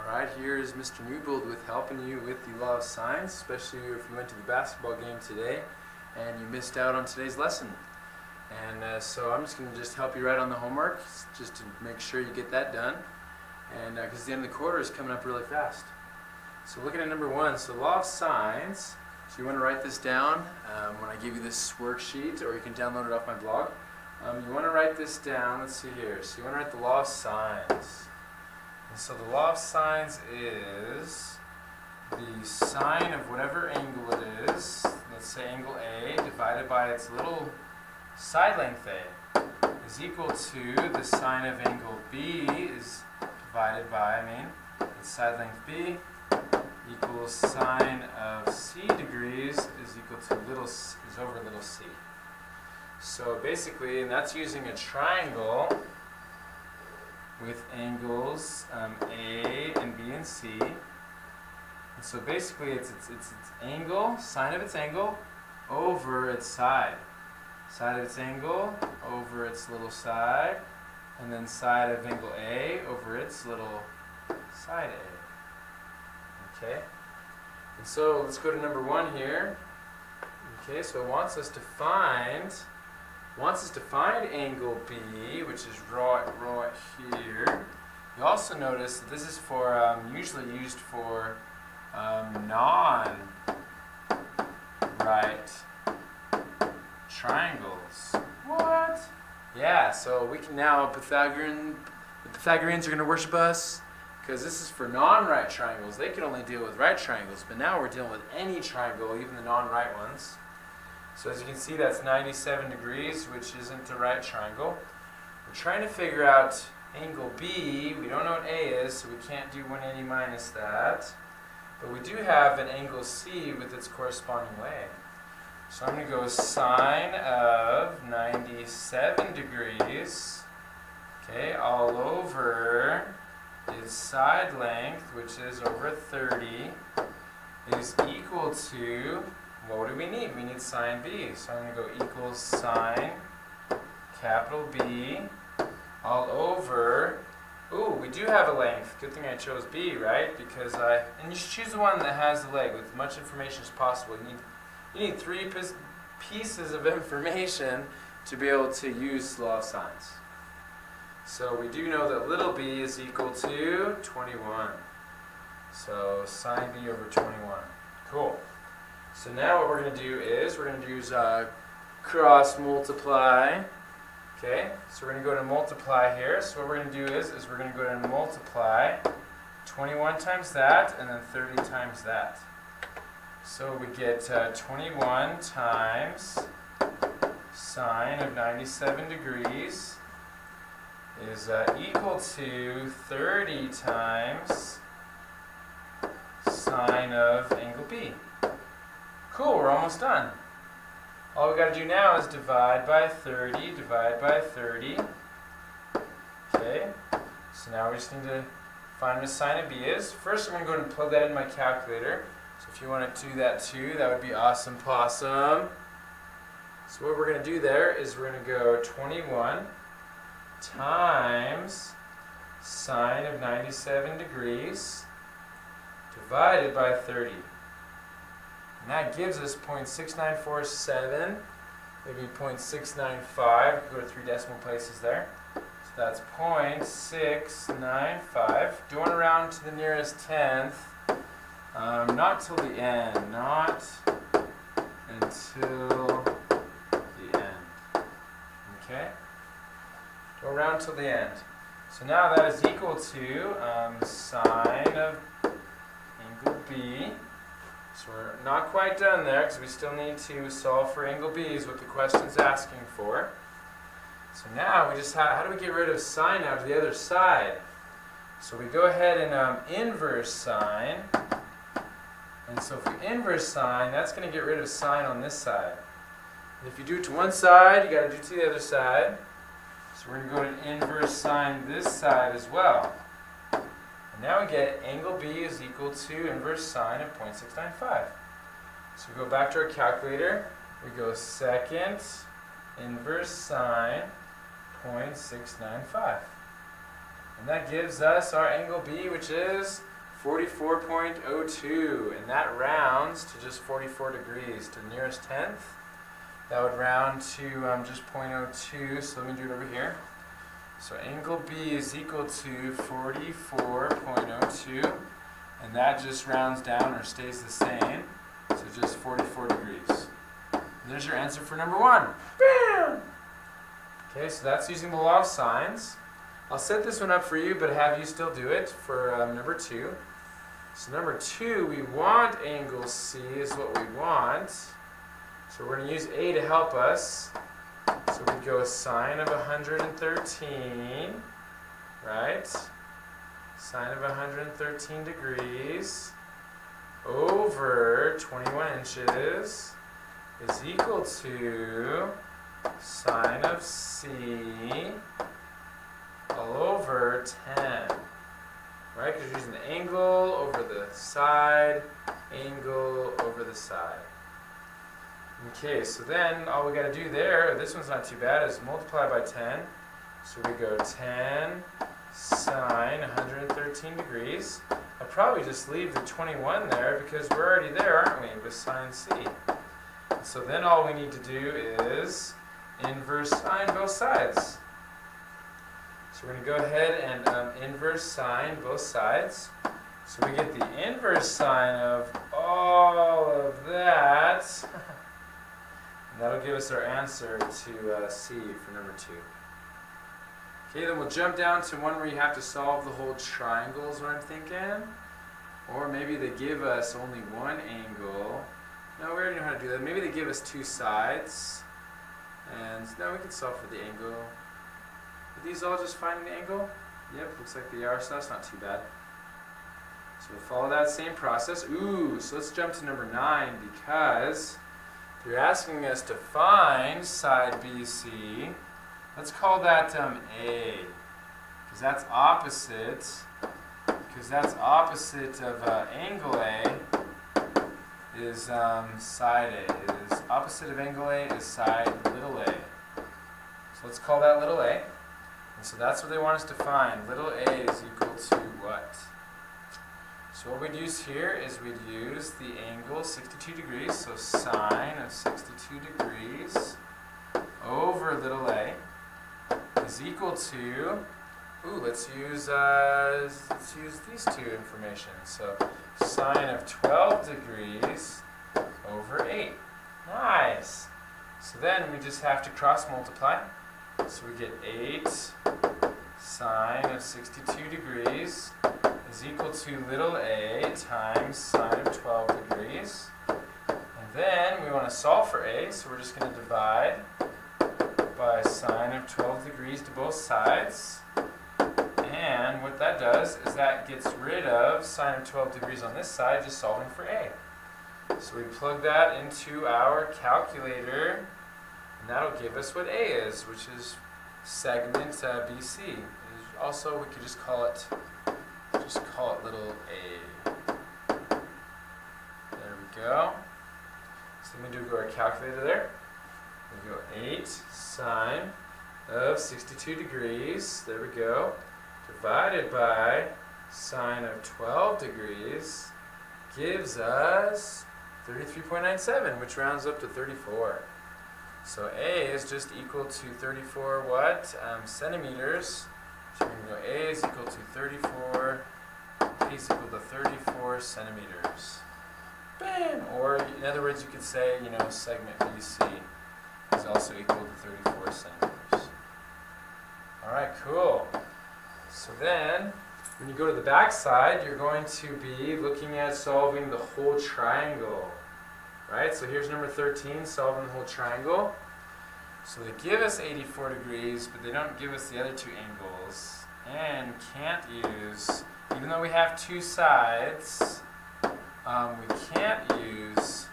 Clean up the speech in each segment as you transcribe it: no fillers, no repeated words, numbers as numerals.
Alright, here is Mr. Newbold with helping you with the law of sines, especially if you went to the basketball game today and you missed out on today's lesson. And so I'm just going to help you right on the homework, just to make sure you get that done. And because the end of the quarter is coming up really fast. So looking at number 1, so law of sines. So you want to write this down when I give you this worksheet, or you can download it off my blog. You want to write this down. Let's see here. So you want to write the law of sines. And so the law of sines is the sine of whatever angle it is, let's say angle A, divided by its little side length A, is equal to the sine of angle B is divided by, its side length B, equals sine of C degrees is equal to is over little c. So basically, and that's using a triangle with angles A and B and C. And so basically it's angle, sine of its angle, over its side. Side of its angle over its little side, and then side of angle A over its little side A. Okay? And so let's go to number 1 here. Okay, so it wants us to find angle B, which is right here. You also notice that this is for usually used for non-right triangles. What? Yeah, so we can now the Pythagoreans are going to worship us because this is for non-right triangles. They can only deal with right triangles, but now we're dealing with any triangle, even the non-right ones. So as you can see, that's 97 degrees, which isn't a right triangle. We're trying to figure out angle B. We don't know what A is, so we can't do 180 minus that. But we do have an angle C with its corresponding leg. So I'm going to go sine of 97 degrees, okay, all over its side length, which is over 30, is equal to, what do we need? We need sine B. So I'm going to go equals sine capital B all over, we do have a length. Good thing I chose B, right? Because and you should choose the one that has the leg with as much information as possible. You need 3 pieces of information to be able to use law of sines. So we do know that little b is equal to 21. So sine B over 21. Cool. So now what we're going to do is we're going to use cross multiply. Okay, so we're going to go to multiply here. So what we're going to do is we're going to go to multiply 21 times that and then 30 times that. So we get 21 times sine of 97 degrees is equal to 30 times sine of angle B. Cool, we're almost done. All we got to do now is divide by 30, divide by 30. Okay, so now we just need to find what sine of B is. First I'm going to go ahead and plug that in my calculator. So if you want to do that too, that would be awesome possum. So what we're going to do there is we're going to go 21 times sine of 97 degrees divided by 30. And that gives us 0.6947, maybe 0.695. Go to 3 decimal places there. So that's 0.695. Going around to the nearest tenth. Not till the end. Not until the end. Okay? Go around till the end. So now that is equal to sine of angle B. So we're not quite done there because we still need to solve for angle B is what the question's asking for. So now we just how do we get rid of sine out to the other side? So we go ahead and inverse sine. And so if we inverse sine, that's going to get rid of sine on this side. And if you do it to one side, you got to do it to the other side. So we're going to go and inverse sine this side as well. And now we get angle B is equal to inverse sine of 0.695. So we go back to our calculator. We go second inverse sine 0.695. And that gives us our angle B, which is 44.02, and that rounds to just 44 degrees to the nearest tenth. That would round to just 0.02, so let me do it over here. So angle B is equal to 44.02, and that just rounds down or stays the same, so just 44 degrees. And there's your answer for number 1. Bam! Okay, so that's using the law of sines. I'll set this one up for you, but have you still do it for number 2. So number 2, we want angle C is what we want. So we're going to use A to help us. So we go sine of 113, right? Sine of 113 degrees over 21 inches is equal to sine of C all over 10, right? Because you're using the angle over the side, angle over the side. Okay, so then all we got to do there, this one's not too bad, is multiply by 10. So we go 10 sine 113 degrees. I'd probably just leave the 21 there because we're already there, aren't we, with sine C. So then all we need to do is inverse sine both sides. So we're going to go ahead and inverse sine both sides. So we get the inverse sine of all of that. And that'll give us our answer to C for number 2. Okay, then we'll jump down to one where you have to solve the whole triangle is what I'm thinking. Or maybe they give us only one angle. No, we already know how to do that. Maybe they give us 2 sides. And no, we can solve for the angle. Are these all just finding the angle? Yep, looks like they are, so that's not too bad. So we'll follow that same process. Ooh, so let's jump to number 9 because they're asking us to find side BC. Let's call that A, because that's opposite. Because that's opposite of angle A is side A. Is opposite of angle A is side little a. So let's call that little a. And so that's what they want us to find. Little a is equal to what? So what we'd use here is we'd use the angle 62 degrees, so sine of 62 degrees over little a is equal to, let's use these 2 information. So sine of 12 degrees over 8. Nice. So then we just have to cross multiply. So we get 8 sine of 62 degrees is equal to little a times sine of 12 degrees. And then we want to solve for a, so we're just going to divide by sine of 12 degrees to both sides. And what that does is that gets rid of sine of 12 degrees on this side, just solving for a. So we plug that into our calculator, and that'll give us what a is, which is segment BC. Also, we could just call it little a. There we go. So let me go our calculator there. We go 8 sine of 62 degrees. There we go. Divided by sine of 12 degrees gives us 33.97, which rounds up to 34. So A is just equal to 34 what? Centimeters. So we can go A is equal to 34, A is equal to 34 centimeters. Bam! Or in other words, you could say, segment BC is also equal to 34 centimeters. Alright, cool. So then, when you go to the back side, you're going to be looking at solving the whole triangle. Right? So here's number 13, solving the whole triangle. So they give us 84 degrees, but they don't give us the other 2 angles. And can't use, even though we have 2 sides, we can't use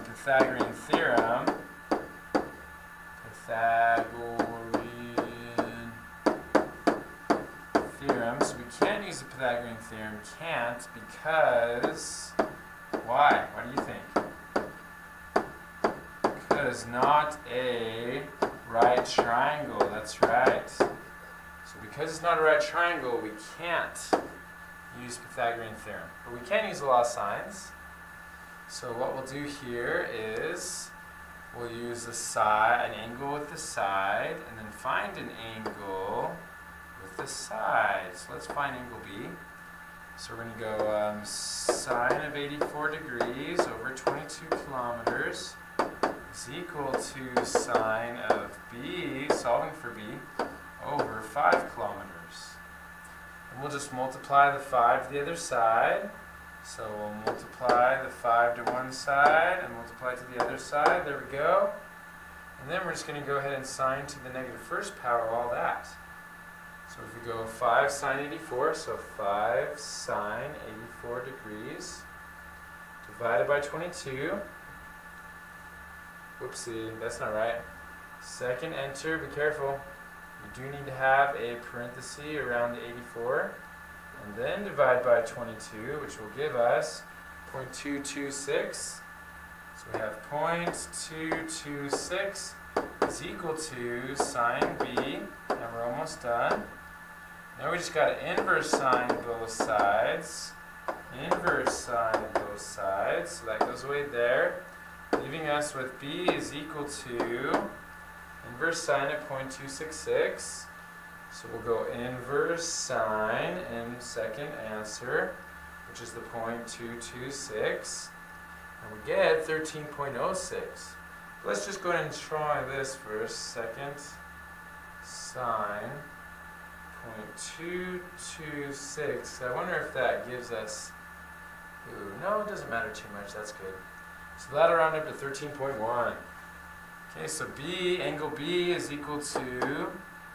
Pythagorean theorem. So we can't use the Pythagorean theorem. Can't because, why? What do you think? Because not a right triangle. That's right. So because it's not a right triangle, we can't use Pythagorean theorem. But we can use the law of sines. So what we'll do here is we'll use the side, an angle with the side, and then find an angle with the side. So let's find angle B. So we're going to go sine of 84 degrees over 22 kilometers is equal to sine of B, solving for B, over 5 kilometers. And we'll just multiply the 5 to the other side. So we'll multiply the 5 to one side and multiply to the other side. There we go. And then we're just going to go ahead and sine to the negative first power all that. So if we go 5 sine 84, so 5 sine 84 degrees divided by 22. Whoopsie, that's not right. Second enter, be careful. You do need to have a parenthesis around the 84. And then divide by 22, which will give us 0.226. So we have 0.226 is equal to sine B, and we're almost done. Now we just got to inverse sine both sides. Inverse sine both sides, so that goes away there, leaving us with B is equal to inverse sine at 0.266. So we'll go inverse sine in second answer, which is the 0.226, and we get 13.06. Let's just go ahead and try this for a second. Sine 0.226. I wonder if that gives us, no, it doesn't matter too much, that's good. So that'll round up to 13.1. Okay, so B, angle B is equal to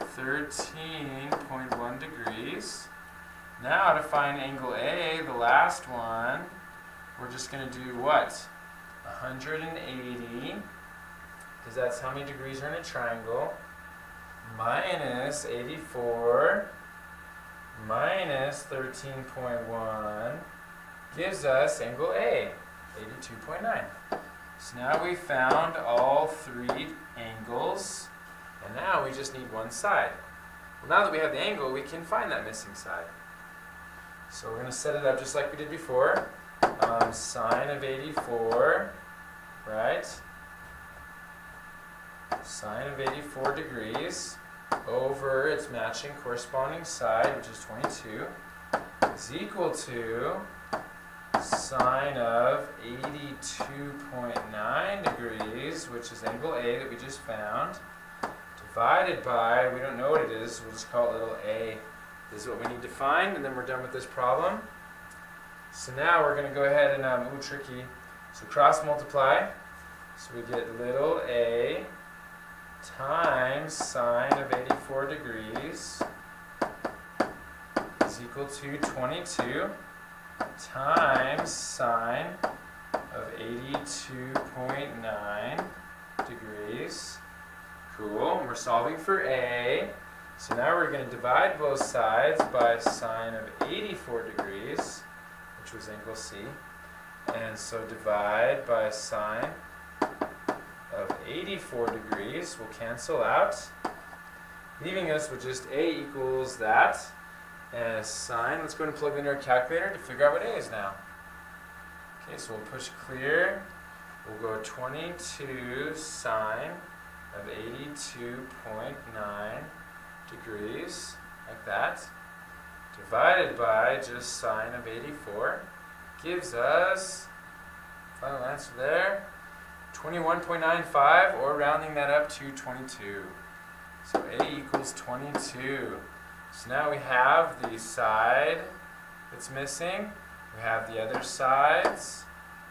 13.1 degrees. Now to find angle A, the last one, we're just going to do what? 180, because that's how many degrees are in a triangle, minus 84 minus 13.1 gives us angle A, 82.9. So now we found all three angles, and now we just need one side. Well, now that we have the angle, we can find that missing side. So we're going to set it up just like we did before. Sine of 84, right? Sine of 84 degrees over its matching corresponding side, which is 22, is equal to sine of 82.9 degrees, which is angle A that we just found, divided by, we don't know what it is, we'll just call it little a. This is what we need to find, and then we're done with this problem. So now we're going to go ahead and, tricky, so cross multiply. So we get little a times sine of 84 degrees is equal to 22 times sine of 82.9 degrees. Cool. And we're solving for A. So now we're going to divide both sides by sine of 84 degrees, which was angle C. And so divide by sine of 84 degrees will cancel out, leaving us with just A equals that. And sine, let's go ahead and plug in our calculator to figure out what A is now. Okay, so we'll push clear. We'll go 22 sine of 82.9 degrees, like that, divided by just sine of 84, gives us, final answer there, 21.95, or rounding that up to 22. So A equals 22. So now we have the side that's missing, we have the other sides,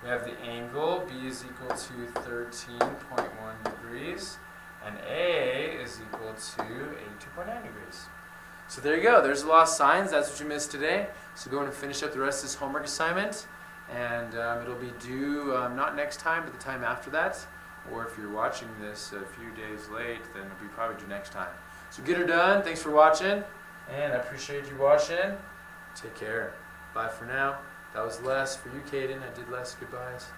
we have the angle, B is equal to 13.1 degrees, and A is equal to 82.9 degrees. So there you go, there's the law of sines, that's what you missed today. So go and finish up the rest of this homework assignment, and it'll be due not next time, but the time after that. Or if you're watching this a few days late, then it'll be probably due next time. So get her done, thanks for watching, and I appreciate you watching. Take care. Bye for now. That was Les for you, Caden. I did Les. Goodbyes.